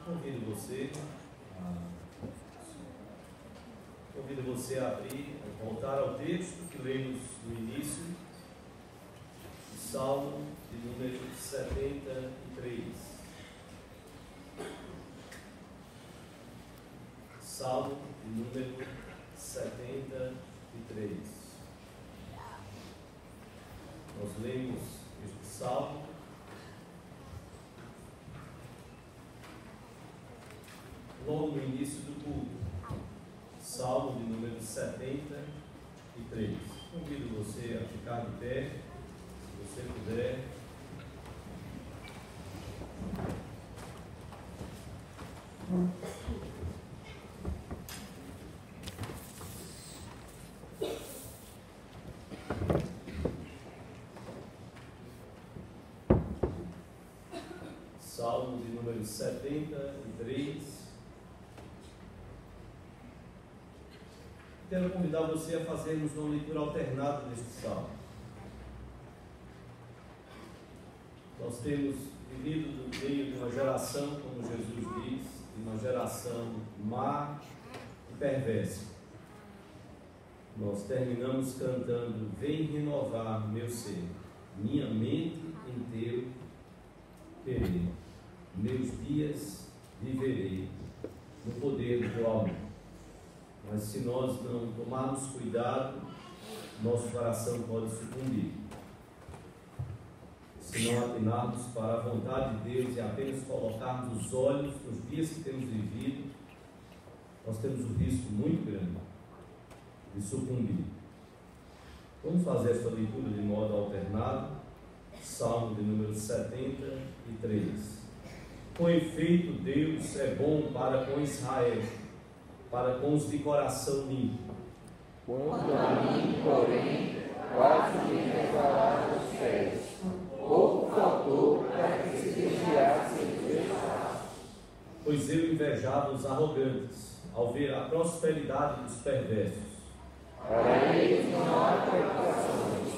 Convido você a abrir, a voltar ao texto que lemos no início, o Salmo de número 73. Salmo de número 73. Nós lemos este salmo logo no início do culto. Salmo de número 73. Convido você a ficar de pé, se você puder. Salmo de número 73. Quero convidar você a fazermos uma leitura alternada deste salmo. Nós temos vivido no meio de uma geração, como Jesus diz, de uma geração má e perversa. Nós terminamos cantando: vem renovar meu ser, minha mente em teu querer, meus dias viverei no poder do teu amor. Mas se nós não tomarmos cuidado, nosso coração pode sucumbir. Se não atenarmos para a vontade de Deus e apenas colocarmos os olhos nos dias que temos vivido, nós temos um risco muito grande de sucumbir. Vamos fazer esta leitura de modo alternado. Salmo de número 73. Com efeito, Deus é bom para com Israel, para com os de coração limpo. Quanto a mim, porém, quase me resvalaram os pés. Pouco faltou para que se desviasse os meus passos. Pois eu invejava os arrogantes, ao ver a prosperidade dos perversos. Para eles não há preocupações,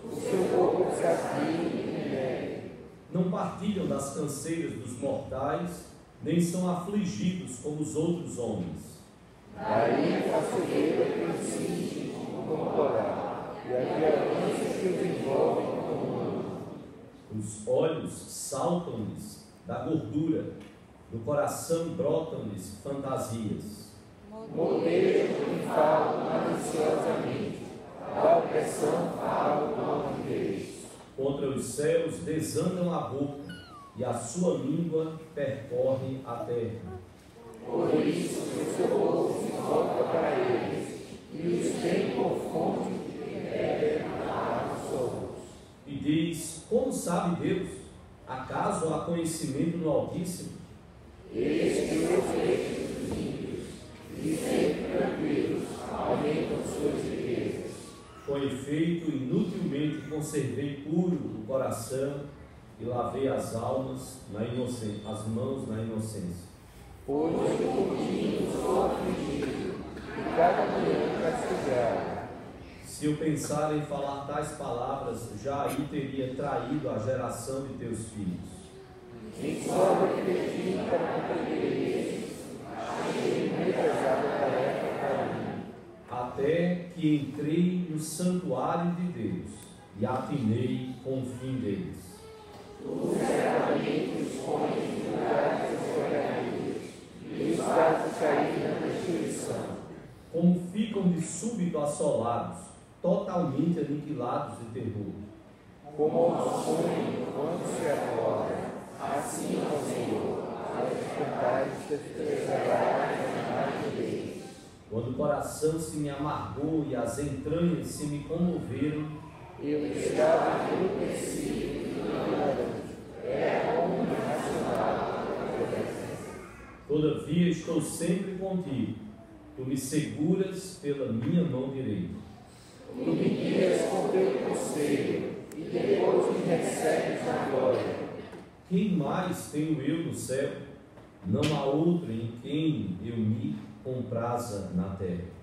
o seu corpo se aflige e miséria. Não partilham das canseiras dos mortais, nem são afligidos como os outros homens. Daí a fogueira que os cinge como colar, e a violência que os envolve como mão. Os olhos saltam-lhes da gordura, do coração brotam-lhes fantasias. Modelo e falam maliciosamente, da opressão falam com Deus. Contra os céus desandam a boca, e a sua língua percorre a terra. Por isso o seu povo se volta para eles, e os tem por fonte de bebem para os outros. E diz: como sabe Deus? Acaso há conhecimento no Altíssimo? Eis que os leitos dos ímpios, e sempre tranquilos, aumentam suas riquezas. Com efeito, inutilmente conservei puro o coração e lavei as almas na inocência, as mãos na inocência. Pois de contínuo sou afligido, e cada manhã castigado. Se eu pensar em falar tais palavras, já aí teria traído a geração de teus filhos. Em só refletir para compreender isso, achei muito pesada tarefa para mim. Até que entrei no santuário de Deus e atinei com o fim deles. Tu certamente os pões em lugares escorregadios, e os fazes cair na destruição. Como ficam de súbito assolados, totalmente aniquilados de terror. Como ao sonho quando se acorda, assim, ó Senhor, aos cantares desprezarás a imagem deles. Quando o coração se me amargou e as entranhas se me comoveram, Eu estava entristecido e ignorante, era como irracional a tua presença. todavia estou sempre contigo. Tu me seguras pela minha mão direita. Tu me guias com teu conselho, e depois me recebes na glória. Quem mais tenho eu no céu? Não há outro em quem eu me compraza na terra.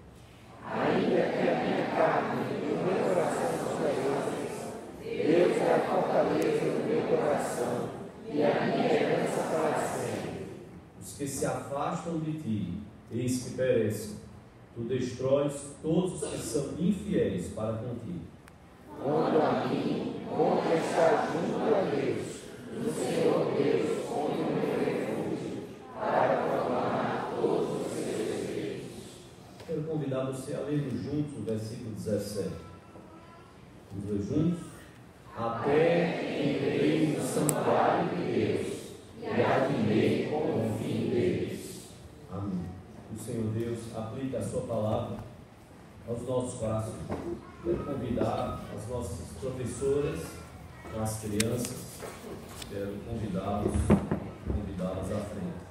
Ainda que a minha carne e o meu coração são Deus é a fortaleza do meu coração e a minha herança para sempre. Os que se afastam de ti, eis que perecem. Tu destróis todos os que são infiéis para contigo. Quanto a mim, bom estar junto a Deus, no Senhor Deus, onde o meu refúgio, para proclamar todos os seus feitos. Quero convidar você a lermos juntos o versículo 17. Vamos ler juntos? Até que entrei no santuário de Deus e admirei com o fim deles. Amém. O Senhor Deus aplica a sua palavra aos nossos corações. Quero convidar as nossas professoras, as crianças, quero convidá-las à frente.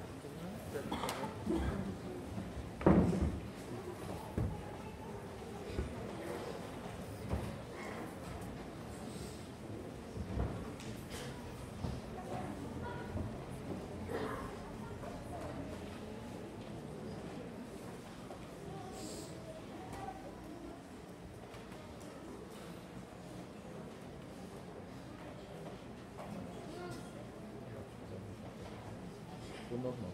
Normal.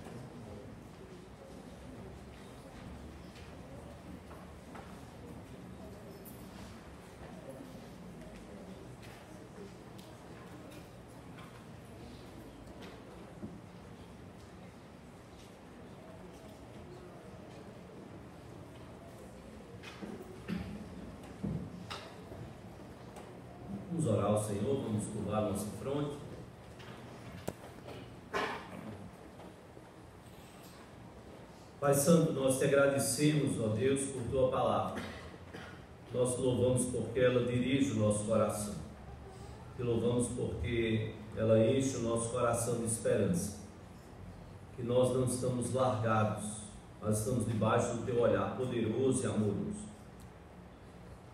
Vamos orar ao Senhor, vamos curvar nossa fronte. Pai Santo, nós te agradecemos, ó Deus, por tua palavra. Nós te louvamos porque ela dirige o nosso coração. Te louvamos porque ela enche o nosso coração de esperança. Que nós não estamos largados, mas estamos debaixo do teu olhar poderoso e amoroso.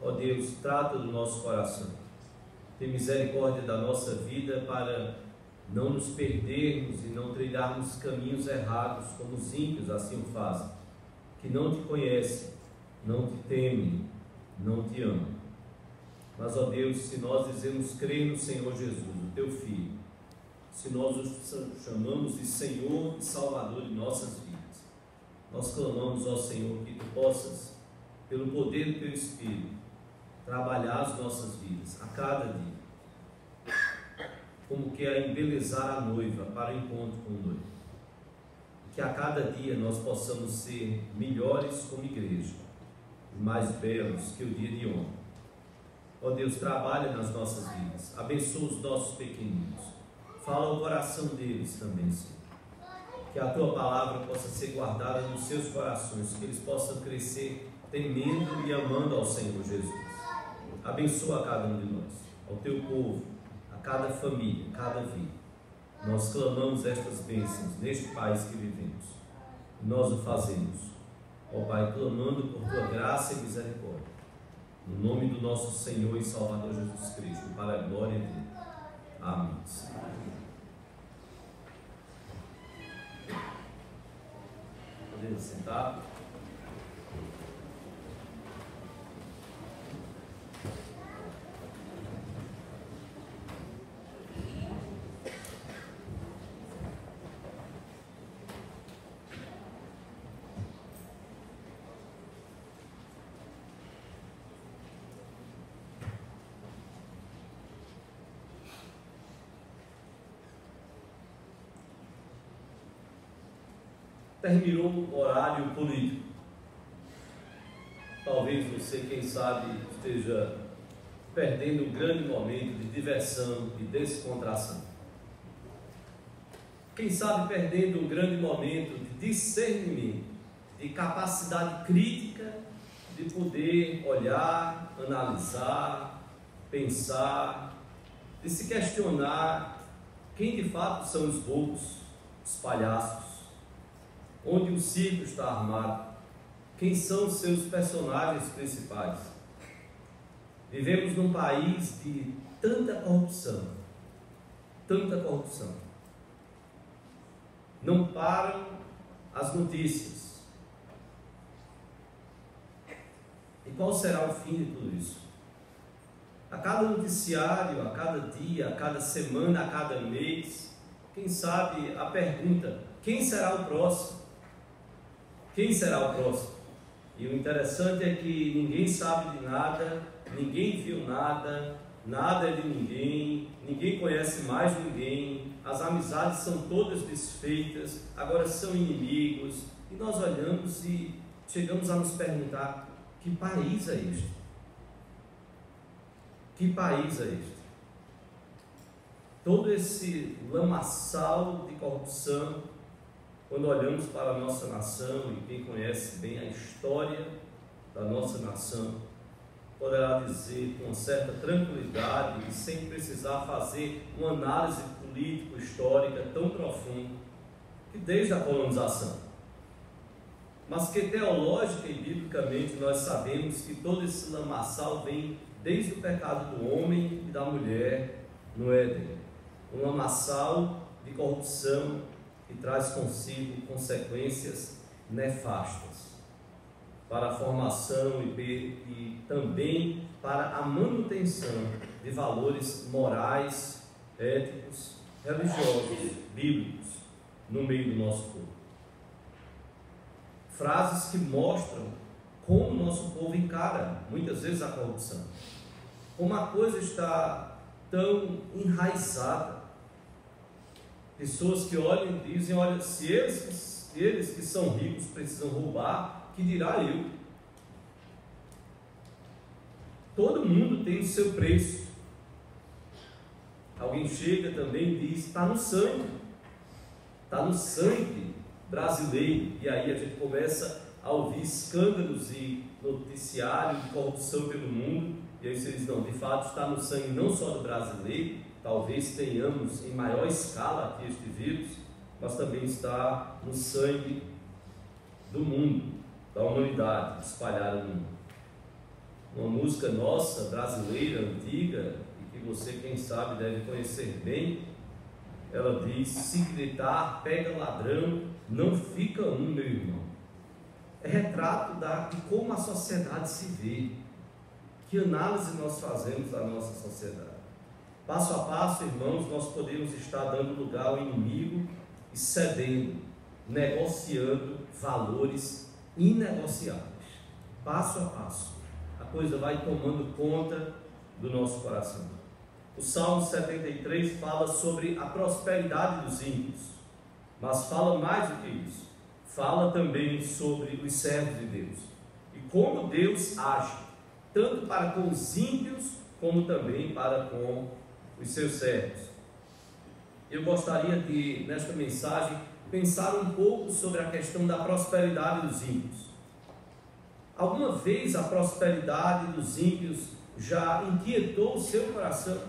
Ó Deus, trata do nosso coração. Tem misericórdia da nossa vida para não nos perdermos e não trilharmos caminhos errados, como os ímpios assim o fazem, que não te conhecem, não te temem, não te amam. Mas, ó Deus, se nós dizemos crer no Senhor Jesus, o teu Filho, se nós o chamamos de Senhor e Salvador de nossas vidas, nós clamamos ao Senhor que tu possas, pelo poder do teu Espírito, trabalhar as nossas vidas a cada dia, como que a embelezar a noiva para o encontro com o noivo. Que a cada dia nós possamos ser melhores como igreja, mais belos que o dia de ontem. Ó Deus, trabalha nas nossas vidas, abençoa os nossos pequeninos, fala ao coração deles também, Senhor. Que a tua palavra possa ser guardada nos seus corações, que eles possam crescer temendo e amando ao Senhor Jesus. Abençoa a cada um de nós, ao teu povo, cada família, cada vida. Nós clamamos estas bênçãos neste país que vivemos. Nós o fazemos, ó Pai, clamando por tua graça e misericórdia, no nome do nosso Senhor e Salvador Jesus Cristo, para a glória dele. Amém. Podemos sentar? Terminou o horário político. Talvez você, quem sabe, esteja perdendo um grande momento de diversão e descontração. Quem sabe perdendo um grande momento de discernimento, de capacidade crítica, de poder olhar, analisar, pensar, de se questionar quem de fato são os bobos, os palhaços, onde o circo está armado, quem são os seus personagens principais. Vivemos num país de tanta corrupção, não param as notícias. E qual será o fim de tudo isso? A cada noticiário, a cada dia, a cada semana, a cada mês, quem sabe, a pergunta: quem será o próximo? Quem será o próximo? E o interessante é que ninguém sabe de nada, ninguém viu nada, nada é de ninguém, ninguém conhece mais ninguém, as amizades são todas desfeitas, agora são inimigos, e nós olhamos e chegamos a nos perguntar: que país é este? Que país é este? Todo esse lamaçal de corrupção, quando olhamos para a nossa nação, e quem conhece bem a história da nossa nação, poderá dizer com certa tranquilidade e sem precisar fazer uma análise político-histórica tão profunda, que desde a colonização, mas que teológica e biblicamente nós sabemos que todo esse lamaçal vem desde o pecado do homem e da mulher no Éden, um lamaçal de corrupção que traz consigo consequências nefastas para a formação e também para a manutenção de valores morais, éticos, religiosos, bíblicos no meio do nosso povo. Frases que mostram como o nosso povo encara muitas vezes a corrupção, como a coisa está tão enraizada. Pessoas que olham e dizem: olha, se eles que são ricos precisam roubar, que dirá eu? Todo mundo tem o seu preço. Alguém chega também e diz: está no sangue brasileiro. E aí a gente começa a ouvir escândalos e noticiário de corrupção pelo mundo, e aí você diz: não, de fato está no sangue não só do brasileiro, talvez tenhamos em maior escala aqui este vírus, mas também está no sangue do mundo, da humanidade espalhada no mundo. Uma música nossa, brasileira, antiga, e que você, quem sabe, deve conhecer bem, ela diz: se gritar, pega ladrão, não fica um, meu irmão. É retrato de como a sociedade se vê, que análise nós fazemos da nossa sociedade. Passo a passo, irmãos, nós podemos estar dando lugar ao inimigo e cedendo, negociando valores inegociáveis. Passo a passo, a coisa vai tomando conta do nosso coração. O Salmo 73 fala sobre a prosperidade dos ímpios, mas fala mais do que isso. Fala também sobre os servos de Deus e como Deus age, tanto para com os ímpios, como também para com os seus servos. Eu gostaria de, nesta mensagem, pensar um pouco sobre a questão da prosperidade dos ímpios. Alguma vez a prosperidade dos ímpios já inquietou o seu coração?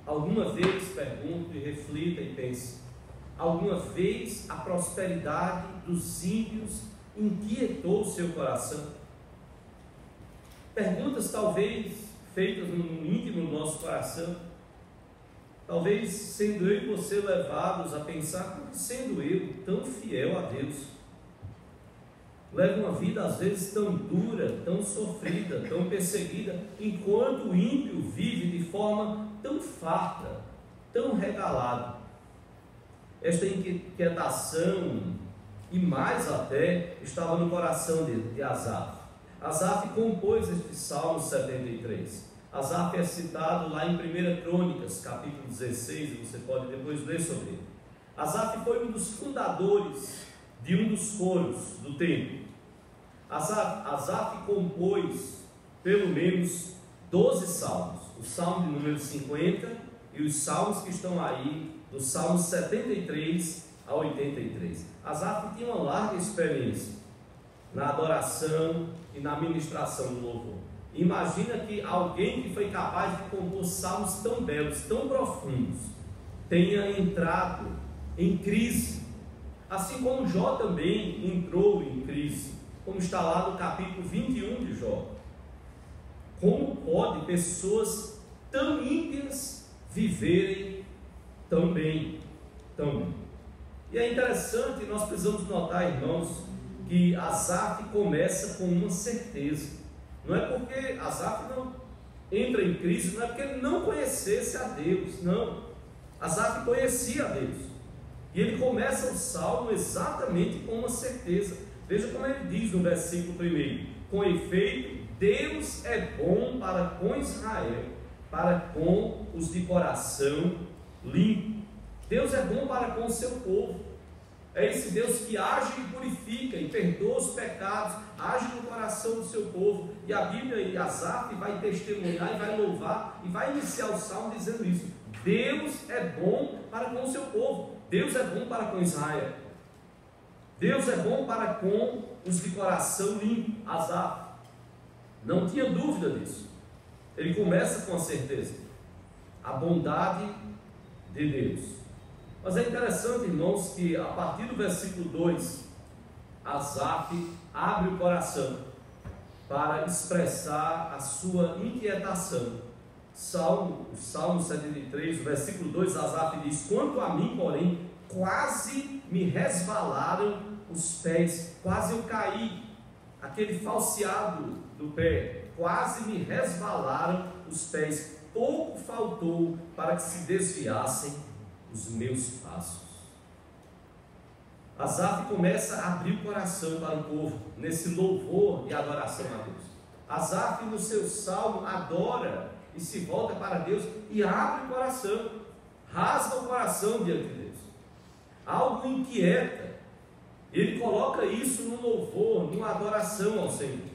Alguma vez, pergunto e reflita e pense, alguma vez a prosperidade dos ímpios inquietou o seu coração? Perguntas talvez feitas no íntimo do nosso coração, talvez sendo eu e você levados a pensar: como sendo eu tão fiel a Deus, levo uma vida às vezes tão dura, tão sofrida, tão perseguida, enquanto o ímpio vive de forma tão farta, tão regalado. Esta inquietação, e mais até, estava no coração de Asaf. Asaf compôs este Salmo 73. Asaf é citado lá em 1 Crônicas, capítulo 16, e você pode depois ler sobre ele. Asaf foi um dos fundadores de um dos coros do templo. Asaf compôs pelo menos 12 salmos, o Salmo de número 50 e os salmos que estão aí, do Salmo 73 a 83. Asaf tinha uma larga experiência na adoração e na ministração do louvor. Imagina que alguém que foi capaz de compor salmos tão belos, tão profundos, tenha entrado em crise, assim como Jó também entrou em crise, como está lá no capítulo 21 de Jó. Como pode pessoas tão ímpias viverem tão bem, tão bem? E é interessante, nós precisamos notar, irmãos, que Asaf começa com uma certeza. Não é porque Asaf não entra em crise, não é porque ele não conhecesse a Deus, não. Asaf conhecia a Deus, e ele começa o salmo exatamente com uma certeza. Veja como ele diz no versículo 1: com efeito, Deus é bom para com Israel, para com os de coração limpo. Deus é bom para com o seu povo. É esse Deus que age e purifica e perdoa os pecados, age no coração do seu povo. E a Bíblia, e Asaf vai testemunhar e vai louvar e vai iniciar o salmo dizendo isso: Deus é bom para com o seu povo, Deus é bom para com Israel, Deus é bom para com os de coração limpo. Asaf não tinha dúvida disso. Ele começa com a certeza, a bondade de Deus. Mas é interessante, irmãos, que a partir do versículo 2, Asaf abre o coração para expressar a sua inquietação. O Salmo 73, o versículo 2, Asaf diz: quanto a mim, porém, quase me resvalaram os pés, quase eu caí, aquele falseado do pé, quase me resvalaram os pés, pouco faltou para que se desviassem os meus passos. Asaf começa a abrir o coração para o povo, nesse louvor e adoração a Deus. Asaf, no seu salmo, adora e se volta para Deus e abre o coração, rasga o coração diante de Deus. Algo inquieta, ele coloca isso no louvor, numa adoração ao Senhor.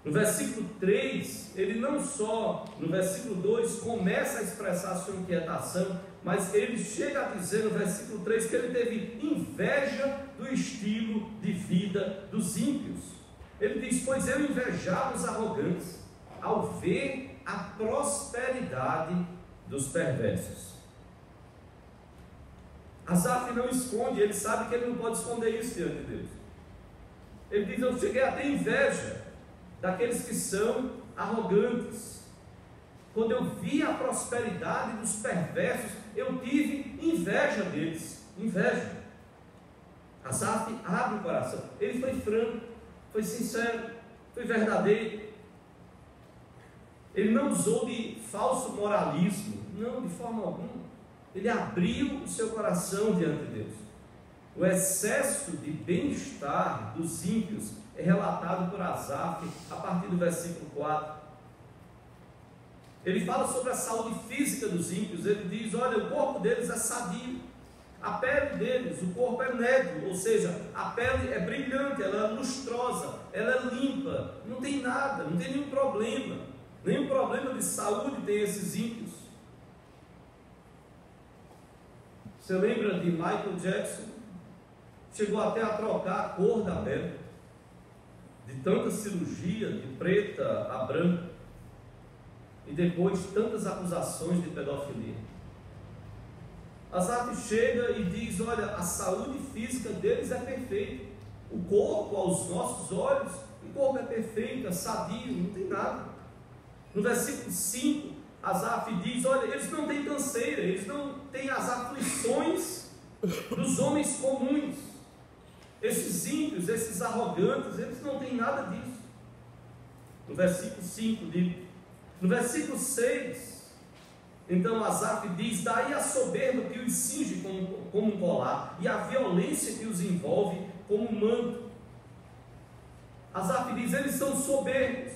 No versículo 3, ele não só, no versículo 2, começa a expressar a sua inquietação, mas ele chega a dizer no versículo 3 que ele teve inveja do estilo de vida dos ímpios. Ele diz: pois eu invejava os arrogantes ao ver a prosperidade dos perversos. Asaf não esconde, ele sabe que ele não pode esconder isso diante de Deus. Ele diz: eu cheguei a ter inveja daqueles que são arrogantes. Quando eu vi a prosperidade dos perversos, eu tive inveja deles. Inveja. Asaf abre o coração. Ele foi franco, foi sincero, foi verdadeiro. Ele não usou de falso moralismo, não, de forma alguma. Ele abriu o seu coração diante de Deus. O excesso de bem-estar dos ímpios é relatado por Asaf a partir do versículo 4. Ele fala sobre a saúde física dos ímpios. Ele diz: olha, o corpo deles é sadio, a pele deles, o corpo é negro, ou seja, a pele é brilhante, ela é lustrosa, ela é limpa, não tem nada, não tem nenhum problema de saúde tem esses ímpios. Você lembra de Michael Jackson? Chegou até a trocar a cor da pele, de tanta cirurgia, de preta a branca, e depois tantas acusações de pedofilia. Asaf chega e diz: olha, a saúde física deles é perfeita, o corpo aos nossos olhos, o corpo é perfeito, é sadio, não tem nada. No versículo 5, Asaf diz: olha, eles não têm canseira, eles não têm as aflições dos homens comuns. Esses ímpios, esses arrogantes, eles não têm nada disso. No versículo 5 diz. No versículo 6, então Asaf diz: daí a soberba que os cinge como um colar, e a violência que os envolve como um manto. Asaf diz: eles são soberbos,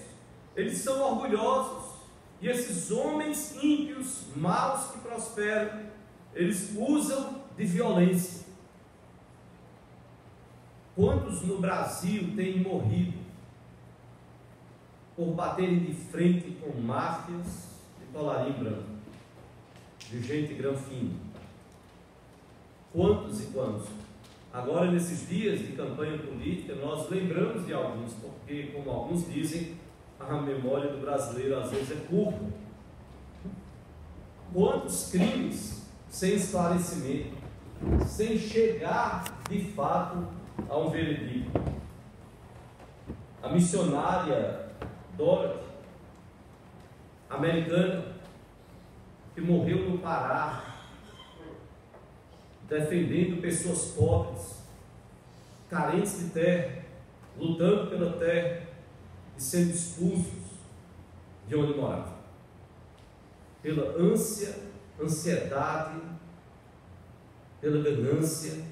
eles são orgulhosos, e esses homens ímpios, maus que prosperam, eles usam de violência. Quantos no Brasil têm morrido por baterem de frente com máfias de colarinho branco, de gente granfina? Quantos e quantos? Agora, nesses dias de campanha política, nós lembramos de alguns, porque, como alguns dizem, a memória do brasileiro às vezes é curta. Quantos crimes sem esclarecimento, sem chegar de fato a um veredicto? A missionária Dorothy, americana, que morreu no Pará, defendendo pessoas pobres, carentes de terra, lutando pela terra e sendo expulsos de onde moravam, pela ânsia ansiedade, pela ganância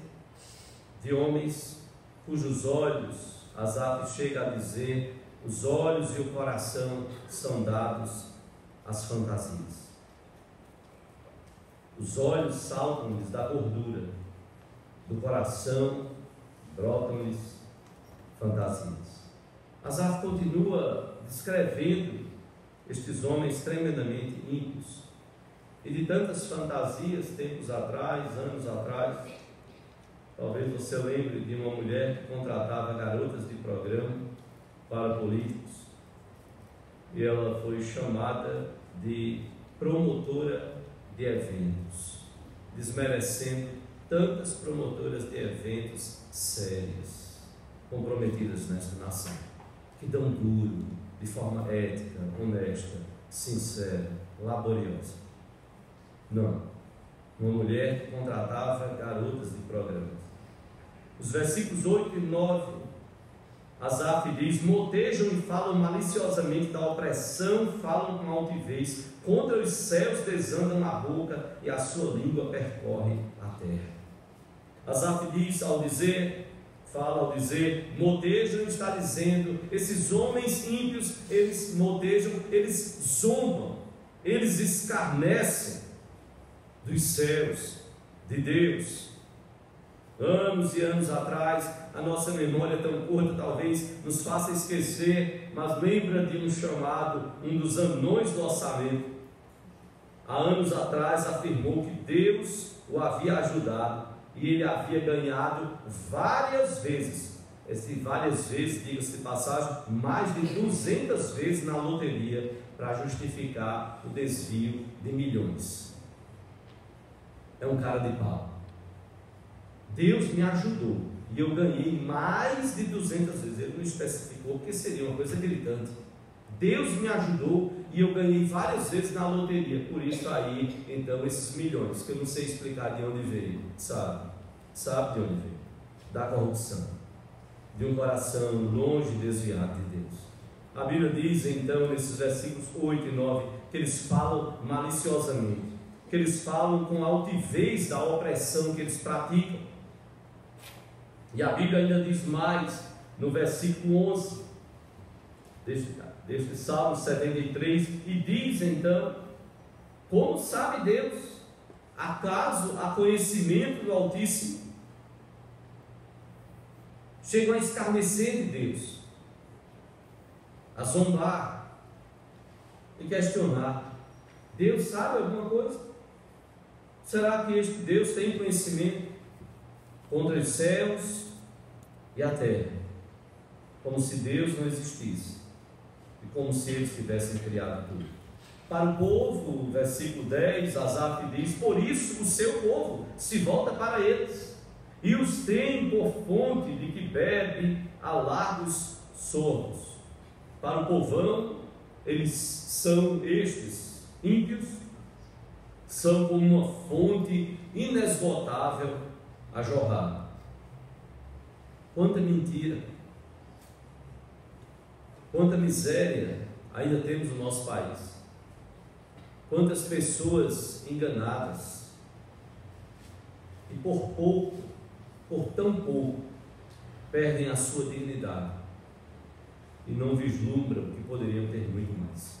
de homens cujos olhos, Asaf chega a dizer, os olhos e o coração são dados às fantasias. Os olhos saltam-lhes da gordura, do coração brotam-lhes fantasias. Asaf continua descrevendo estes homens tremendamente ímpios. E de tantas fantasias, tempos atrás, anos atrás, talvez você lembre de uma mulher que contratava garotas de programa para políticos, e ela foi chamada de promotora de eventos, desmerecendo tantas promotoras de eventos sérias, comprometidas nesta nação, que dão duro, de forma ética, honesta, sincera, laboriosa. Não, uma mulher que contratava garotas de programas. Os versículos 8 e 9, Asaf diz: motejam e falam maliciosamente da opressão, falam com altivez, contra os céus desandam a boca e a sua língua percorre a terra. Asaf diz, ao dizer, motejam, está dizendo, esses homens ímpios, eles motejam, eles zombam, eles escarnecem dos céus, de Deus. Anos e anos atrás, a nossa memória tão curta talvez nos faça esquecer, mas lembra de um chamado, um dos anões do orçamento. Há anos atrás afirmou que Deus o havia ajudado e ele havia ganhado várias vezes. Várias vezes, diga-se de passagem, mais de 200 vezes na loteria para justificar o desvio de milhões. É um cara de pau. Deus me ajudou e eu ganhei mais de 200 vezes. Ele não especificou, porque seria uma coisa gritante. Deus me ajudou e eu ganhei várias vezes na loteria. Por isso aí, então, esses milhões, que eu não sei explicar de onde veio. Sabe de onde veio? Da corrupção, de um coração longe e desviado de Deus. A Bíblia diz então, nesses versículos 8 e 9, que eles falam maliciosamente, que eles falam com altivez da opressão que eles praticam. E a Bíblia ainda diz mais, no versículo 11, deste Salmo 73, e diz então, como sabe Deus? Acaso há conhecimento do Altíssimo? Chegam a escarnecer de Deus, a zombar e questionar. Deus sabe alguma coisa? Será que este Deus tem conhecimento contra os céus e a terra? Como se Deus não existisse e como se eles tivessem criado tudo. Para o povo, versículo 10, Asaf diz: por isso o seu povo se volta para eles e os tem por fonte de que bebe a largos sorvos. Para o povão, eles são estes ímpios, são como uma fonte inesgotável a jorrar. Quanta mentira, quanta miséria ainda temos no nosso país, quantas pessoas enganadas, e por tão pouco, perdem a sua dignidade e não vislumbram que poderiam ter muito mais.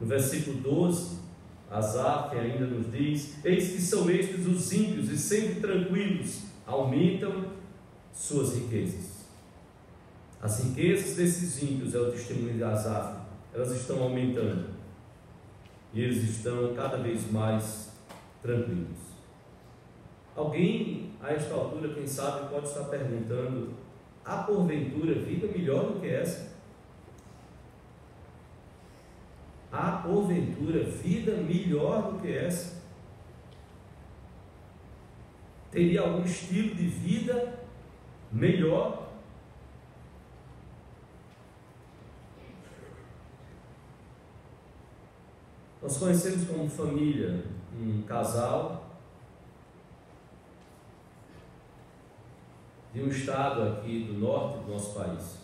No versículo 12, Asaf ainda nos diz: eis que são estes os ímpios e sempre tranquilos, aumentam suas riquezas. As riquezas desses ímpios, é o testemunho de Asaf, elas estão aumentando e eles estão cada vez mais tranquilos. Alguém a esta altura, quem sabe, pode estar perguntando: há porventura vida melhor do que essa? Há porventura vida melhor do que essa? Teria algum estilo de vida melhor? Nós conhecemos como família um casal de um estado aqui do norte do nosso país.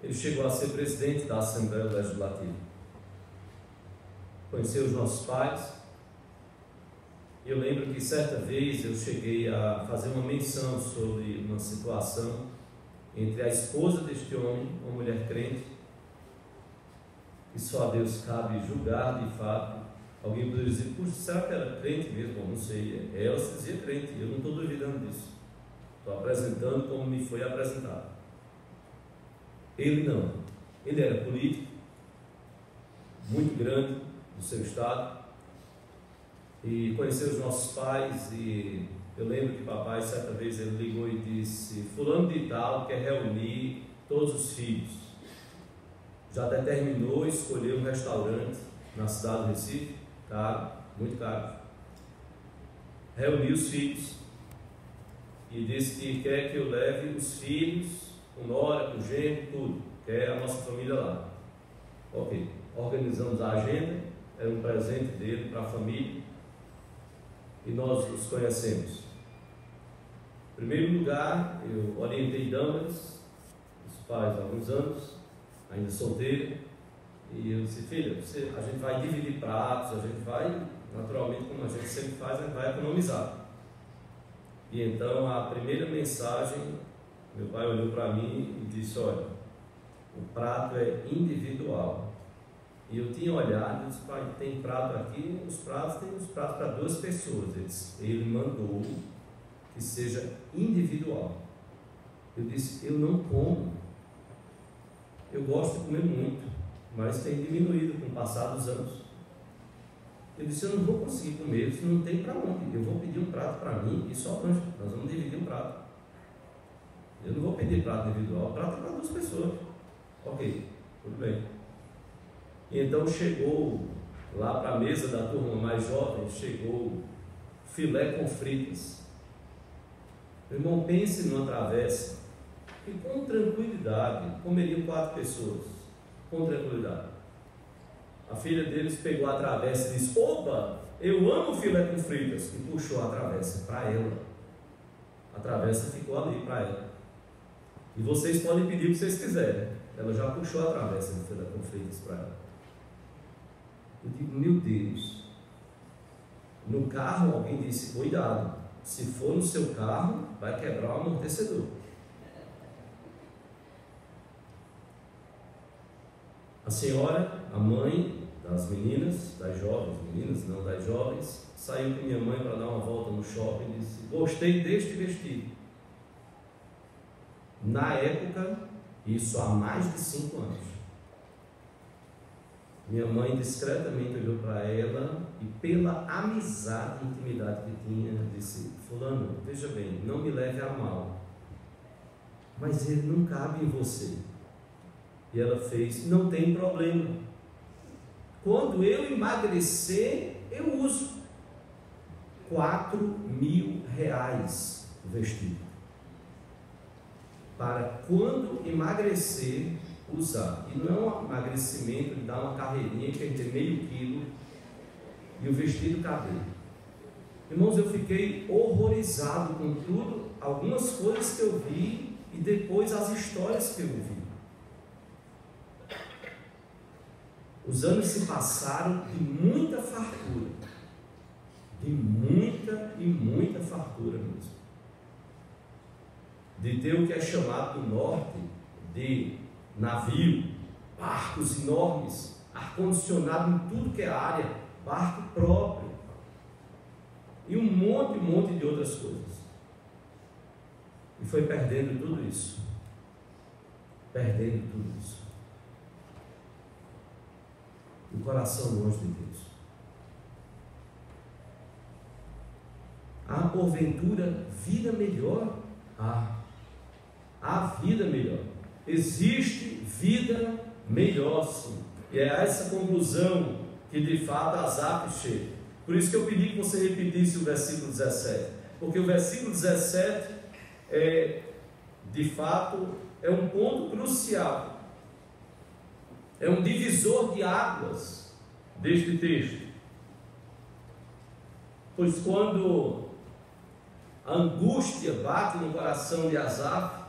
Ele chegou a ser presidente da Assembleia Legislativa. conheceu os nossos pais. Eu lembro que certa vez eu cheguei a fazer uma menção sobre uma situação entre a esposa deste homem, uma mulher crente, e só a Deus cabe julgar de fato. Alguém poderia dizer: puxa, será que era crente mesmo? Bom, não sei. Ela se dizia crente, eu não estou duvidando disso. Estou apresentando como me foi apresentado. Ele não. Ele era político, muito grande do seu estado, e conheceu os nossos pais. E eu lembro que papai, certa vez, ele ligou e disse: fulano de tal quer reunir todos os filhos. Já determinou escolher um restaurante na cidade do Recife, caro, muito caro. Reuniu os filhos e disse que quer que eu leve os filhos, com nora, com genro, tudo, quer a nossa família lá. Ok, organizamos a agenda, era um presente dele para a família, e nós os conhecemos. Em primeiro lugar, eu orientei Dâmaris, os pais há alguns anos, ainda solteira, e eu disse: filha, a gente vai dividir pratos, a gente vai, naturalmente, como a gente sempre faz, a gente vai economizar. E então a primeira mensagem, meu pai olhou para mim e disse: olha, o prato é individual. E eu tinha olhado e disse: pai, tem prato aqui, tem os pratos para 2 pessoas. Ele mandou que seja individual. Eu disse: eu não como. Eu gosto de comer muito, mas tem diminuído com o passar dos anos. Eu disse: eu não vou conseguir comer, isso não tem para onde. Eu vou pedir um prato para mim e só lanche. Nós vamos dividir um prato. Eu não vou pedir prato individual, o prato é para 2 pessoas. Ok, tudo bem. E então chegou lá para a mesa da turma mais jovem, chegou filé com fritas. Meu irmão, pense numa travessa e com tranquilidade comeriam 4 pessoas, com tranquilidade. A filha deles pegou a travessa e disse: opa, eu amo filé com fritas, e puxou a travessa para ela. A travessa ficou ali para ela. E vocês podem pedir o que vocês quiserem. Ela já puxou a travessa de filé com fritas para ela. Eu digo: meu Deus. No carro alguém disse: cuidado, se for no seu carro vai quebrar o amortecedor. A senhora, a mãe das meninas, das jovens, meninas não, das jovens, saiu com minha mãe para dar uma volta no shopping e disse: gostei deste vestido. Na época, isso há mais de 5 anos, minha mãe discretamente olhou para ela e, pela amizade e intimidade que tinha, disse: fulano, veja bem, não me leve a mal, mas ele não cabe em você. E ela fez: não tem problema, quando eu emagrecer eu uso. R$4.000 o vestido, para quando emagrecer usar. E não é um emagrecimento de dar uma carreirinha e perder meio quilo e o vestido caber. Irmãos, eu fiquei horrorizado com tudo, algumas coisas que eu vi e depois as histórias que eu ouvi. Os anos se passaram de muita fartura, de muita e muita fartura mesmo, de ter o que é chamado no norte de navio, barcos enormes, ar-condicionado em tudo que é área, barco próprio, e um monte de outras coisas. E foi perdendo tudo isso, o coração longe de Deus. Há porventura vida melhor? Há vida melhor. Existe vida melhor, sim. E é essa conclusão que de fato Asaf chega. Por isso que eu pedi que você repetisse o versículo 17, porque o versículo 17 de fato é um ponto crucial, é um divisor de águas deste texto. Pois quando a angústia bate no coração de Asaf,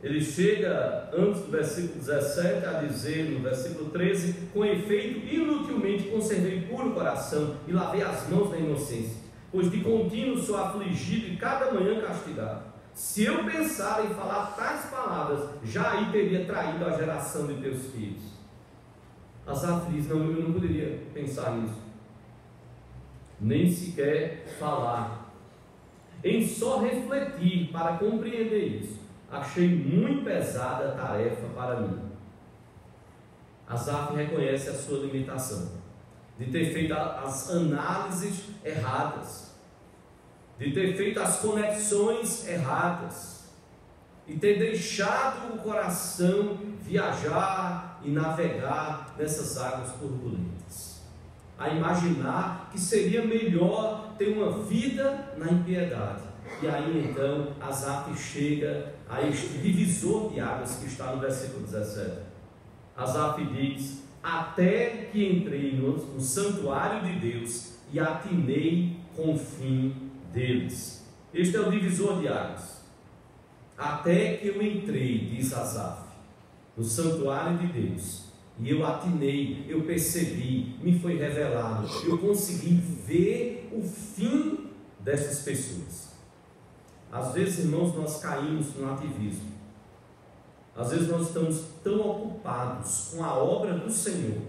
Ele chega antes do versículo 17 a dizer no versículo 13: com efeito, inutilmente conservei puro o coração e lavei as mãos na inocência, pois de contínuo sou afligido e cada manhã castigado. Se eu pensar em falar tais palavras, já aí teria traído a geração de teus filhos. Asaf diz: não, eu não poderia pensar nisso, nem sequer falar. Em só refletir para compreender isso, achei muito pesada a tarefa para mim. Asaf reconhece a sua limitação, de ter feito as análises erradas, de ter feito as conexões erradas, e ter deixado o coração viajar e navegar nessas águas turbulentas, a imaginar que seria melhor ter uma vida na impiedade. E aí então Asaf chega a este divisor de águas que está no versículo 17. Asaf diz: até que entrei no santuário de Deus e atinei com o fim deles. Este é o divisor de águas. Até que eu entrei, diz Asaf, no santuário de Deus, e eu atinei, eu percebi, me foi revelado, eu consegui ver o fim dessas pessoas. Às vezes, irmãos, nós caímos no ativismo. Às vezes nós estamos tão ocupados com a obra do Senhor,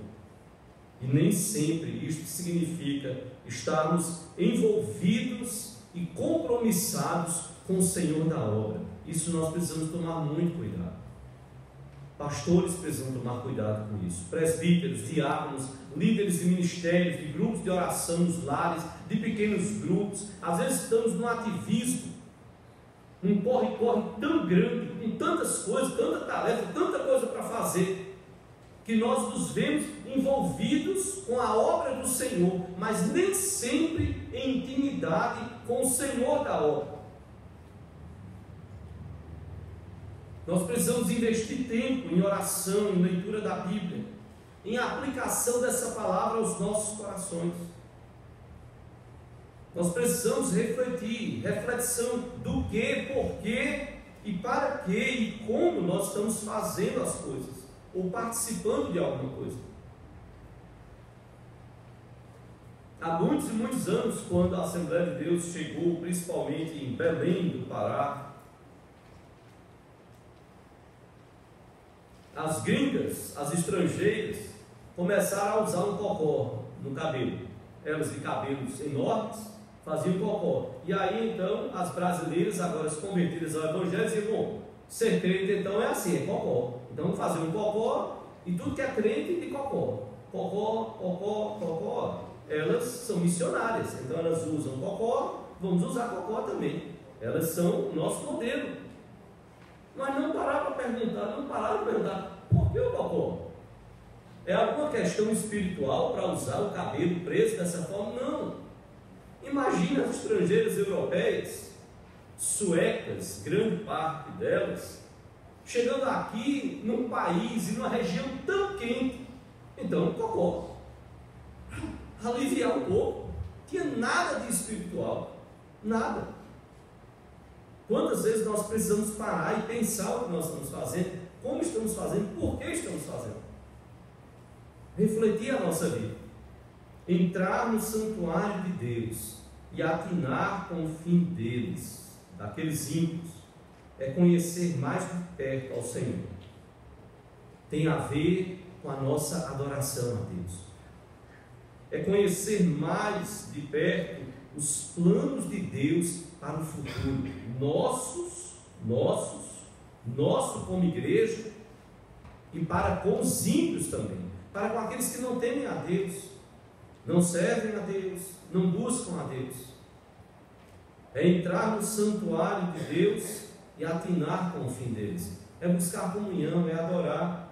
e nem sempre isto significa estarmos envolvidos e compromissados com o Senhor da obra. Isso nós precisamos tomar muito cuidado. Pastores precisam tomar cuidado com isso, presbíteros, diáconos, líderes de ministérios, de grupos de oração nos lares, de pequenos grupos. Às vezes estamos no ativismo, um corre-corre tão grande, com tantas coisas, tanta tarefa, tanta coisa para fazer, que nós nos vemos envolvidos com a obra do Senhor, mas nem sempre em intimidade com o Senhor da obra. Nós precisamos investir tempo em oração, em leitura da Bíblia, em aplicação dessa palavra aos nossos corações. Nós precisamos refletir, reflexão do que, porquê e para que e como nós estamos fazendo as coisas, ou participando de alguma coisa. Há muitos e muitos anos, quando a Assembleia de Deus chegou, principalmente em Belém do Pará, as gringas, as estrangeiras, começaram a usar um cocó no cabelo. Elas de cabelos enormes faziam cocó. E aí então as brasileiras, agora se convertidas ao evangelho, diziam: bom, ser crente então é assim, é cocó. Então vamos fazer um cocó, e tudo que é crente de cocó. Cocó, cocó, cocó. Elas são missionárias, então elas usam cocó, vamos usar cocó também. Elas são o nosso modelo. Mas não pararam para perguntar, por que o cocó? É alguma questão espiritual para usar o cabelo preso dessa forma? Não. Imagina as estrangeiras europeias, suecas, grande parte delas, chegando aqui num país e numa região tão quente. Então, cocó, aliviar um pouco. Tinha nada de espiritual, nada. Quantas vezes nós precisamos parar e pensar o que nós estamos fazendo, como estamos fazendo, por que estamos fazendo? Refletir a nossa vida, entrar no santuário de Deus e atinar com o fim deles, daqueles ímpios, é conhecer mais de perto ao Senhor. Tem a ver com a nossa adoração a Deus. É conhecer mais de perto os planos de Deus para o futuro, nosso como igreja, e para com os ímpios também, para com aqueles que não temem a Deus, não servem a Deus, não buscam a Deus. É entrar no santuário de Deus e atinar com o fim deles, é buscar comunhão, é adorar.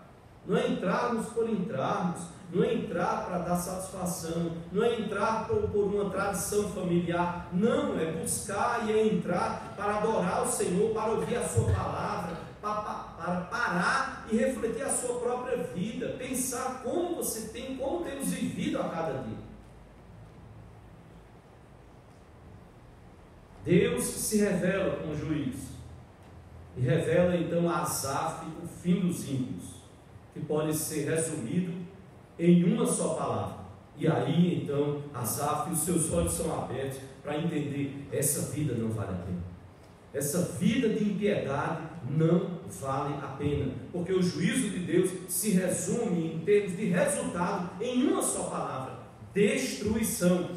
Não é entrarmos por entrarmos, não é entrar para dar satisfação, não é entrar por uma tradição familiar, não, é buscar e é entrar para adorar o Senhor, para ouvir a sua palavra, para parar e refletir a sua própria vida, pensar como temos vivido a cada dia. Deus se revela como juiz, e revela então a Asaf o fim dos ímpios, que pode ser resumido em uma só palavra. E aí então Asaf, os seus olhos são abertos para entender: essa vida não vale a pena, essa vida de impiedade não vale a pena, porque o juízo de Deus se resume em termos de resultado em uma só palavra: destruição.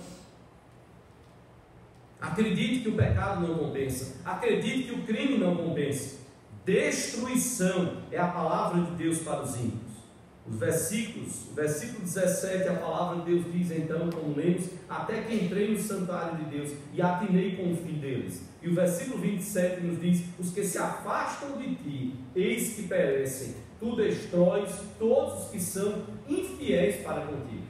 Acredite que o pecado não compensa, acredite que o crime não compensa. Destruição é a palavra de Deus para os ímpios. O versículo 17, a palavra de Deus diz então, como lemos: até que entrei no santuário de Deus e atinei com o fim deles. E o versículo 27 nos diz: os que se afastam de ti, eis que perecem, tu destróis todos os que são infiéis para contigo.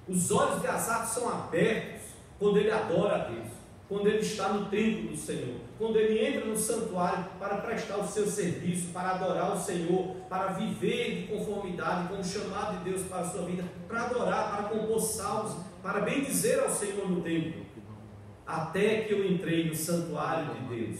Os olhos de Asaf são abertos quando ele adora a Deus, quando ele está no templo do Senhor, quando ele entra no santuário para prestar o seu serviço, para adorar o Senhor, para viver de conformidade com o chamado de Deus para a sua vida, para adorar, para compor salmos, para bendizer ao Senhor no templo. Até que eu entrei no santuário de Deus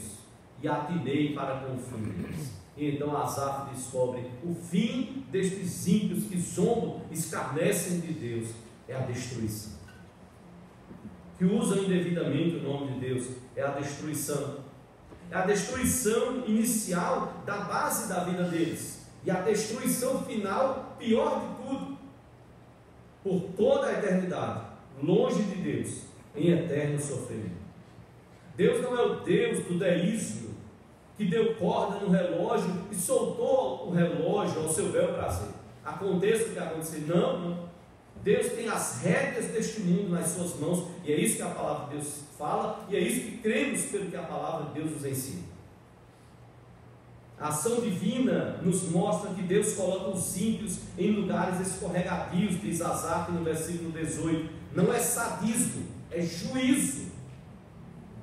e atinei para com o fim deles. E então Asaf descobre: o fim destes ímpios que zombam, escarnecem de Deus, é a destruição. Que usam indevidamente o nome de Deus, é a destruição. É a destruição inicial da base da vida deles, e a destruição final, pior de tudo, por toda a eternidade, longe de Deus, em eterno sofrimento. Deus não é o Deus do deísmo, que deu corda no relógio e soltou o relógio ao seu bel prazer. Aconteça o que acontecer. Não. Deus tem as rédeas deste mundo nas suas mãos, e é isso que a palavra de Deus fala, e é isso que cremos pelo que a palavra de Deus nos ensina. A ação divina nos mostra que Deus coloca os ímpios em lugares escorregadios, diz Asaf no versículo 18. Não é sadismo, é juízo.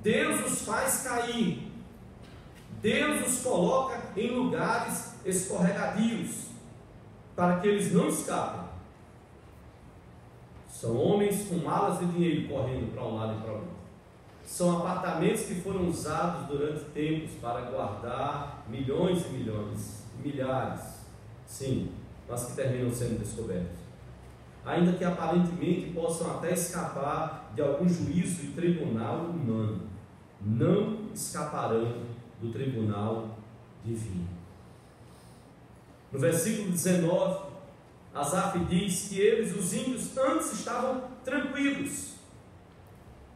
Deus os faz cair, Deus os coloca em lugares escorregadios, para que eles não escapem. São homens com malas de dinheiro correndo para um lado e para o outro. São apartamentos que foram usados durante tempos para guardar milhões e milhões, milhares, sim, mas que terminam sendo descobertos. Ainda que aparentemente possam até escapar de algum juízo e tribunal humano, não escaparão do tribunal divino. No versículo 19, Asaf diz que eles, os ímpios, antes estavam tranquilos.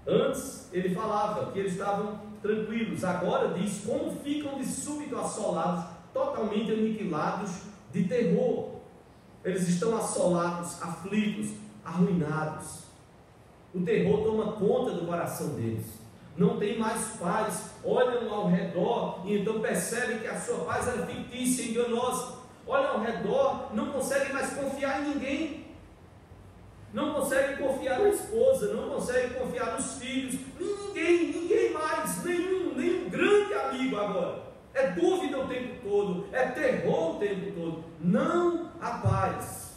Antes ele falava que eles estavam tranquilos. Agora diz como ficam de súbito assolados, totalmente aniquilados de terror. Eles estão assolados, aflitos, arruinados. O terror toma conta do coração deles. Não tem mais paz. Olham ao redor e então percebem que a sua paz era fictícia, enganosa. Olha ao redor, não conseguem mais confiar em ninguém, não conseguem confiar na esposa, não conseguem confiar nos filhos, ninguém mais, nenhum grande amigo agora. É dúvida o tempo todo, é terror o tempo todo. Não há paz,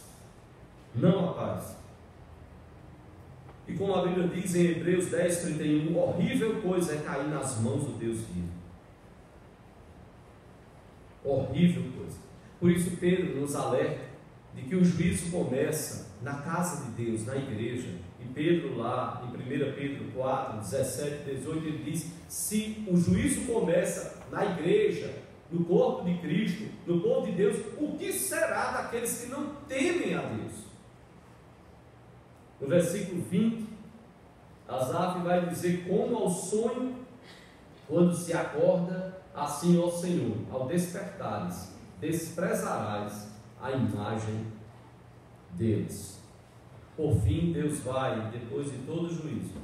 não há paz. E como a Bíblia diz em Hebreus 10:31, horrível coisa é cair nas mãos do Deus vivo. Horrível coisa. Por isso Pedro nos alerta de que o juízo começa na casa de Deus, na igreja. E Pedro lá em 1 Pedro 4, 17, 18, ele diz: se o juízo começa na igreja, no corpo de Cristo, no povo de Deus, o que será daqueles que não temem a Deus? No versículo 20, Asaf vai dizer: como ao sonho, quando se acorda, assim, ó Senhor, ao despertares, desprezarás a imagem deles. Por fim, Deus vai, depois de todo o juízo,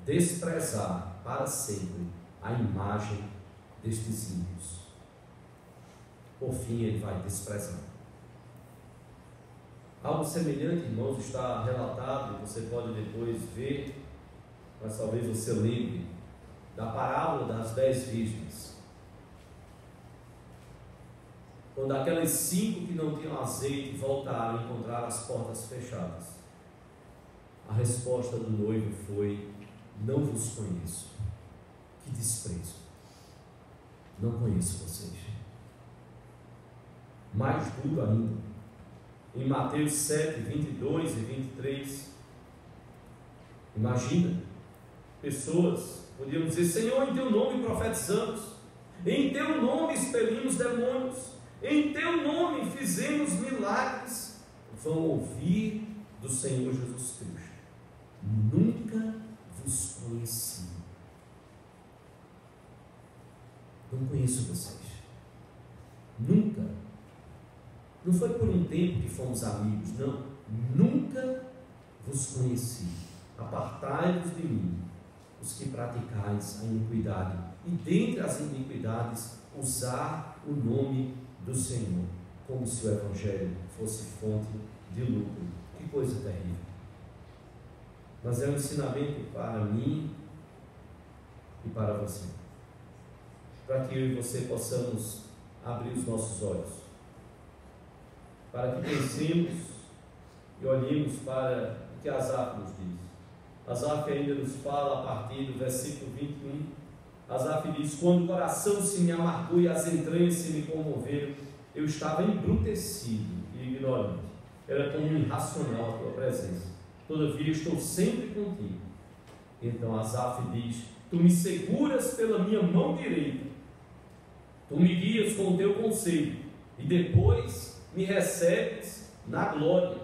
desprezar para sempre a imagem destes ímpios. Por fim, Ele vai desprezar. Algo semelhante, irmãos, está relatado, você pode depois ver, mas talvez você lembre da parábola das 10 virgens. Quando aquelas 5 que não tinham azeite voltaram e encontraram as portas fechadas, a resposta do noivo foi: não vos conheço. Que desprezo! Não conheço vocês. Mais duro ainda, em Mateus 7, 22 e 23, imagina, pessoas podiam dizer: Senhor, em teu nome profetizamos, em teu nome expelimos demônios, em teu nome fizemos milagres. Vão ouvir do Senhor Jesus Cristo: nunca vos conheci. Não conheço vocês. Nunca. Não foi por um tempo que fomos amigos, não. Nunca vos conheci. Apartai-vos de mim, os que praticais a iniquidade, e dentre as iniquidades usar o nome do Senhor, como se o Evangelho fosse fonte de lucro. Que coisa terrível. Mas é um ensinamento para mim e para você, para que eu e você possamos abrir os nossos olhos, para que pensemos e olhemos para o que Asaf nos diz. Asaf ainda nos fala a partir do versículo 21. Asaf diz: quando o coração se me amargou e as entranhas se me comoveram, eu estava embrutecido e ignorante. Era como irracional a tua presença. Todavia estou sempre contigo. Então Asaf diz: tu me seguras pela minha mão direita, tu me guias com o teu conselho, e depois me recebes na glória.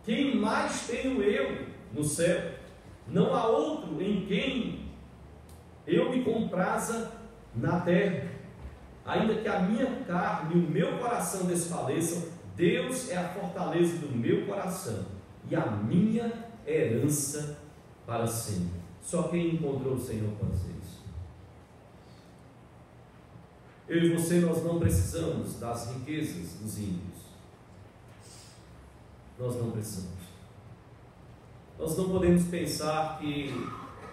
Quem mais tenho eu no céu? Não há outro em quem eu me compraza na terra. Ainda que a minha carne e o meu coração desfaleçam, Deus é a fortaleza do meu coração e a minha herança para sempre. Só quem encontrou o Senhor pode dizer isso. Eu e você, nós não precisamos das riquezas dos ímpios. Nós não precisamos. Nós não podemos pensar que,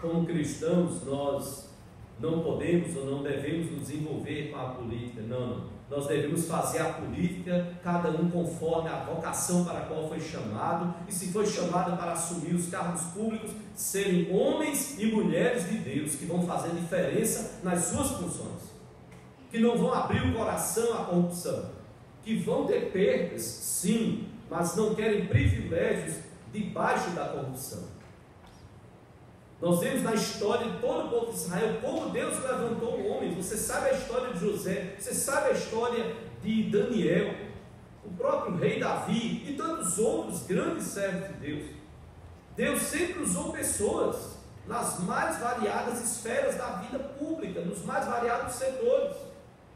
como cristãos, nós não podemos ou não devemos nos envolver com a política. Não. Nós devemos fazer a política, cada um conforme a vocação para a qual foi chamado, e se foi chamado para assumir os cargos públicos, serem homens e mulheres de Deus, que vão fazer diferença nas suas funções, que não vão abrir o coração à corrupção, que vão ter perdas, sim, mas não querem privilégios debaixo da corrupção. Nós vemos na história de todo o povo de Israel como Deus levantou homens. Você sabe a história de José, você sabe a história de Daniel, o próprio rei Davi e tantos outros grandes servos de Deus. Deus sempre usou pessoas nas mais variadas esferas da vida pública, nos mais variados setores.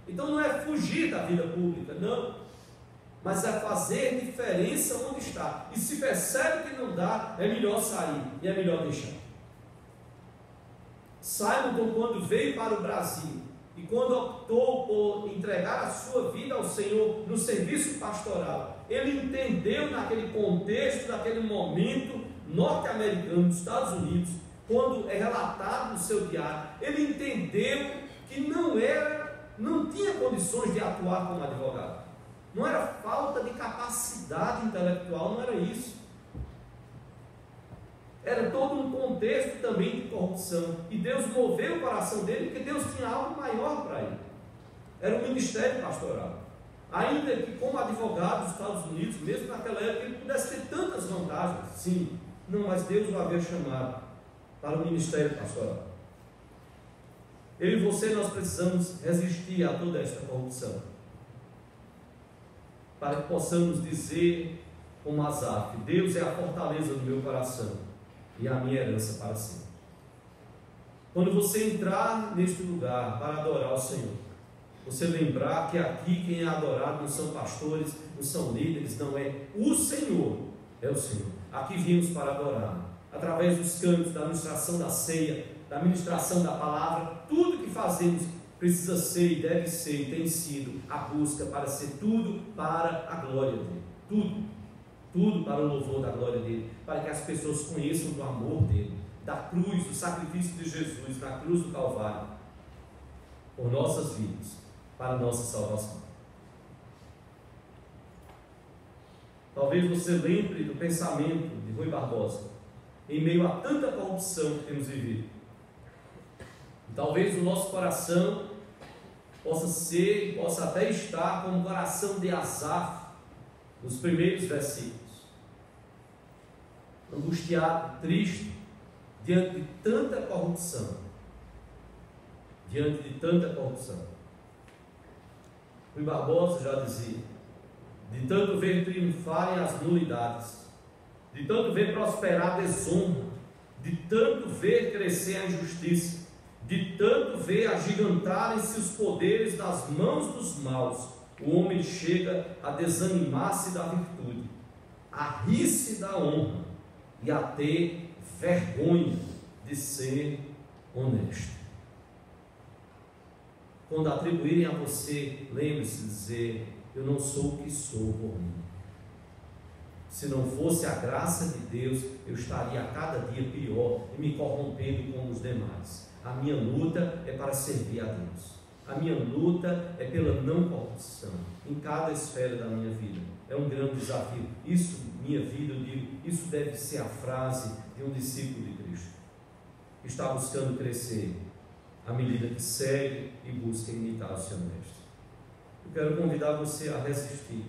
Então não é fugir da vida pública, não, mas é fazer diferença onde está. E se percebe que não dá, é melhor sair e é melhor deixar. Simon, quando veio para o Brasil e quando optou por entregar a sua vida ao Senhor no serviço pastoral, ele entendeu naquele contexto, naquele momento norte-americano, dos Estados Unidos, quando é relatado no seu diário, ele entendeu que não tinha condições de atuar como advogado. Não era falta de capacidade intelectual, não era isso. Era todo um contexto também de corrupção. E Deus moveu o coração dele, porque Deus tinha algo maior para ele. Era um ministério pastoral. Ainda que como advogado dos Estados Unidos, mesmo naquela época, ele pudesse ter tantas vantagens. Sim, não, mas Deus o havia chamado para o ministério pastoral. Eu e você, nós precisamos resistir a toda esta corrupção, para que possamos dizer como Asaf: Deus é a fortaleza do meu coração e a minha herança para sempre. Quando você entrar neste lugar para adorar o Senhor, você lembrar que aqui quem é adorado não são pastores, não são líderes, não é o Senhor, é o Senhor. Aqui viemos para adorar, através dos cantos, da ministração da ceia, da ministração da palavra. Tudo que fazemos precisa ser e deve ser e tem sido a busca para ser tudo para a glória dele. Tudo para o louvor da glória dele, para que as pessoas conheçam do amor dele, da cruz, do sacrifício de Jesus na cruz do Calvário, por nossas vidas, para a nossa salvação. Talvez você lembre do pensamento de Rui Barbosa, em meio a tanta corrupção que temos vivido. E talvez o nosso coração possa até estar como o coração de Asaf, nos primeiros versículos, angustiado, triste, diante de tanta corrupção. Rui Barbosa já dizia: de tanto ver triunfarem as nulidades, de tanto ver prosperar a desonra, de tanto ver crescer a injustiça, de tanto ver agigantarem-se os poderes das mãos dos maus, o homem chega a desanimar-se da virtude, a rir-se da honra e a ter vergonha de ser honesto. Quando atribuírem a você, lembre-se de dizer: eu não sou o que sou por mim. Se não fosse a graça de Deus, eu estaria a cada dia pior e me corrompendo como os demais. A minha luta é para servir a Deus. A minha luta é pela não corrupção em cada esfera da minha vida. É um grande desafio. Isso, minha vida, eu digo, isso deve ser a frase de um discípulo de Cristo. Está buscando crescer à medida que segue e busca imitar o seu mestre. Eu quero convidar você a resistir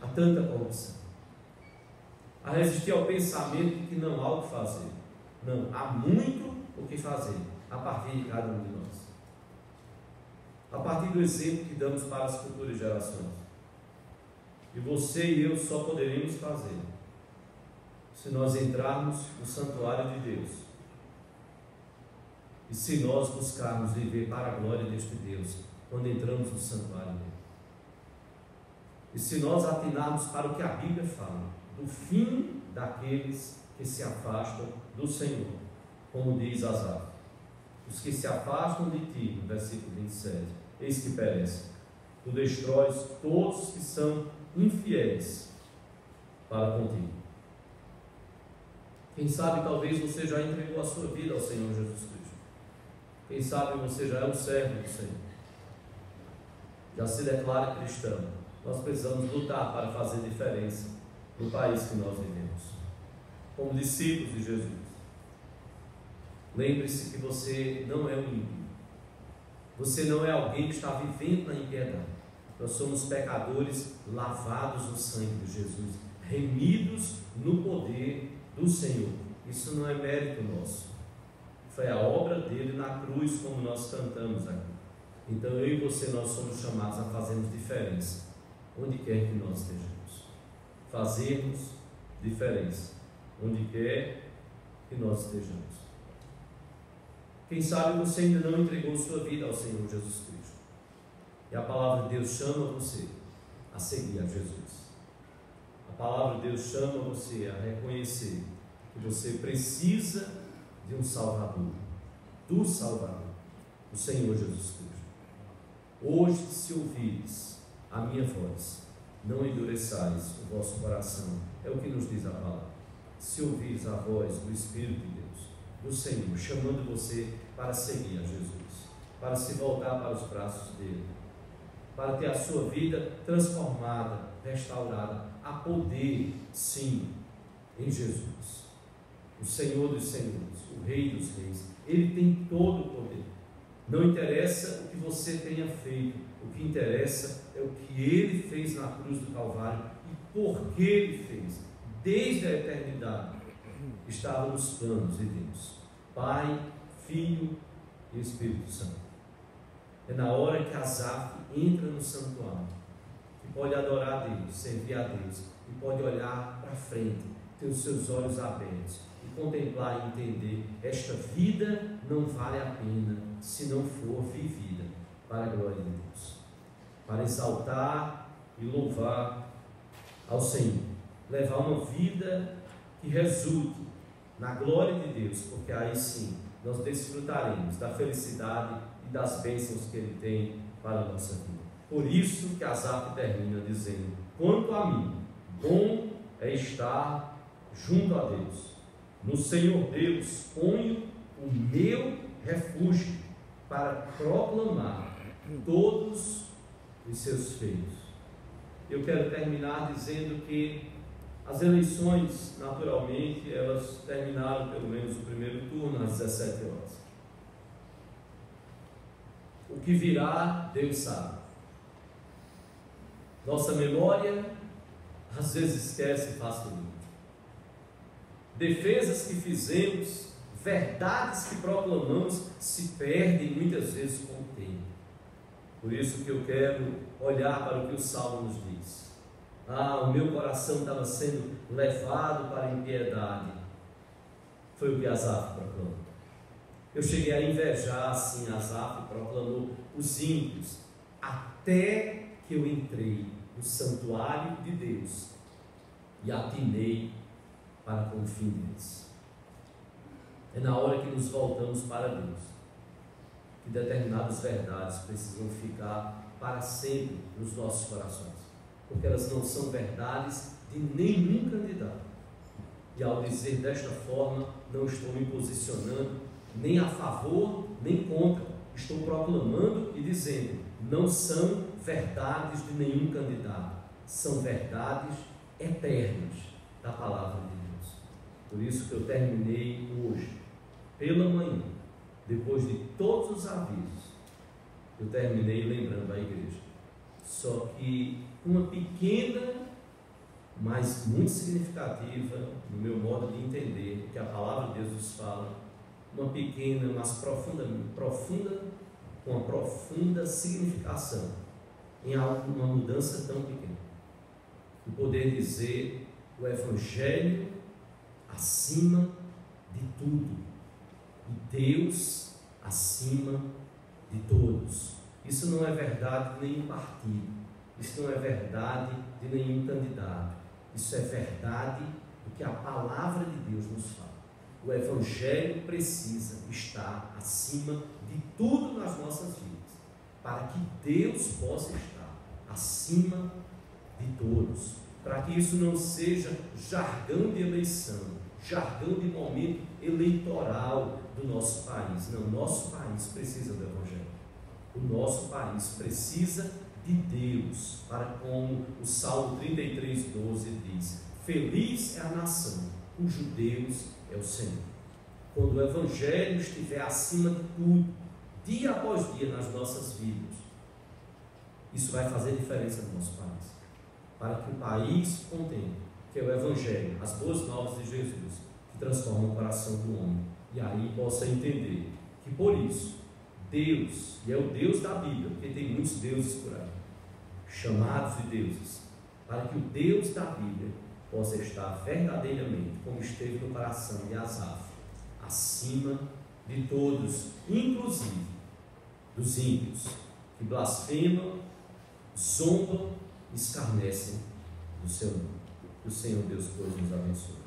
a tanta corrupção, a resistir ao pensamento de que não há o que fazer. Não, há muito o que fazer a partir de cada um de nós, a partir do exemplo que damos para as futuras gerações. E você e eu só poderemos fazer se nós entrarmos no santuário de Deus e se nós buscarmos viver para a glória deste Deus quando entramos no santuário dele. E se nós atinarmos para o que a Bíblia fala, do fim daqueles que se afastam do Senhor, como diz Asaf: os que se afastam de ti, no versículo 27, eis que perecem. Tu destróis todos que são infiéis para contigo. Quem sabe talvez você já entregou a sua vida ao Senhor Jesus Cristo. Quem sabe você já é um servo do Senhor, já se declara cristão. Nós precisamos lutar para fazer diferença no país que nós vivemos, como discípulos de Jesus. Lembre-se que você não é um ímpio, você não é alguém que está vivendo na impiedade. Nós somos pecadores lavados no sangue de Jesus, remidos no poder do Senhor. Isso não é mérito nosso, foi a obra dele na cruz, como nós cantamos aqui. Então eu e você, nós somos chamados a fazermos diferença onde quer que nós estejamos. Fazermos diferença onde quer que nós estejamos. Quem sabe você ainda não entregou sua vida ao Senhor Jesus Cristo, e a palavra de Deus chama você a seguir a Jesus. A palavra de Deus chama você a reconhecer que você precisa de um Salvador, do Salvador, o Senhor Jesus Cristo. Hoje, se ouvires a minha voz, não endureçais o vosso coração, é o que nos diz a palavra. Se ouvires a voz do Espírito de Deus, do Senhor, chamando você para seguir a Jesus, para se voltar para os braços dele, para ter a sua vida transformada, restaurada, a poder, sim, em Jesus, o Senhor dos Senhores, o Rei dos Reis. Ele tem todo o poder. Não interessa o que você tenha feito, o que interessa é o que ele fez na cruz do Calvário e por que ele fez. Desde a eternidade estava nos planos de Deus, Pai, Filho e Espírito Santo. É na hora que Asaf entra no santuário e pode adorar a Deus, servir a Deus, e pode olhar para frente, ter os seus olhos abertos e contemplar e entender: esta vida não vale a pena se não for vivida para a glória de Deus, para exaltar e louvar ao Senhor, levar uma vida que resulte na glória de Deus, porque aí sim nós desfrutaremos da felicidade e das bênçãos que Ele tem para a nossa vida. Por isso que Asaf termina dizendo: quanto a mim, bom é estar junto a Deus. No Senhor Deus ponho o meu refúgio para proclamar todos os seus feitos. Eu quero terminar dizendo que as eleições, naturalmente, elas terminaram pelo menos o primeiro turno às 17 horas. O que virá, Deus sabe. Nossa memória às vezes esquece facilmente. Defesas que fizemos, verdades que proclamamos, se perdem muitas vezes com o tempo. Por isso que eu quero olhar para o que o Salmo nos diz. O meu coração estava sendo levado para a impiedade. Foi o que Asaf proclamou. Eu cheguei a invejar, assim, Asaf proclamou os ímpios, até que eu entrei no santuário de Deus e atinei para com o fim deles. É na hora que nos voltamos para Deus que determinadas verdades precisam ficar para sempre nos nossos corações, porque elas não são verdades de nenhum candidato. E ao dizer desta forma, não estou me posicionando nem a favor nem contra, estou proclamando e dizendo: não são verdades de nenhum candidato, são verdades eternas da palavra de Deus. Por isso que eu terminei hoje, pela manhã, depois de todos os avisos, eu terminei lembrando a igreja, só que uma pequena, mas muito significativa, no meu modo de entender, que a palavra de Deus nos fala, uma pequena, mas profunda, com uma profunda significação, em uma mudança tão pequena. E poder dizer o Evangelho acima de tudo, e Deus acima de todos. Isso não é verdade de nenhum partido, isso não é verdade de nenhum candidato, isso é verdade do que a palavra de Deus nos fala. O Evangelho precisa estar acima de tudo nas nossas vidas, para que Deus possa estar acima de todos, para que isso não seja jargão de eleição, jargão de momento eleitoral do nosso país. Não, nosso país precisa do Evangelho. O nosso país precisa de Deus, para como o Salmo 33:12 diz: feliz é a nação cujo Deus é o Senhor. Quando o Evangelho estiver acima de tudo, dia após dia nas nossas vidas, isso vai fazer diferença no nosso país, para que o país contemple que é o Evangelho, as boas novas de Jesus, que transformam o coração do homem, e aí possa entender que por isso Deus, e é o Deus da Bíblia, porque tem muitos deuses por aí, chamados de deuses, para que o Deus da Bíblia possa estar verdadeiramente, como esteve no coração de Asaf, acima de todos, inclusive dos ímpios, que blasfemam, zombam, escarnecem do seu nome. Que o Senhor Deus, pois, nos abençoe.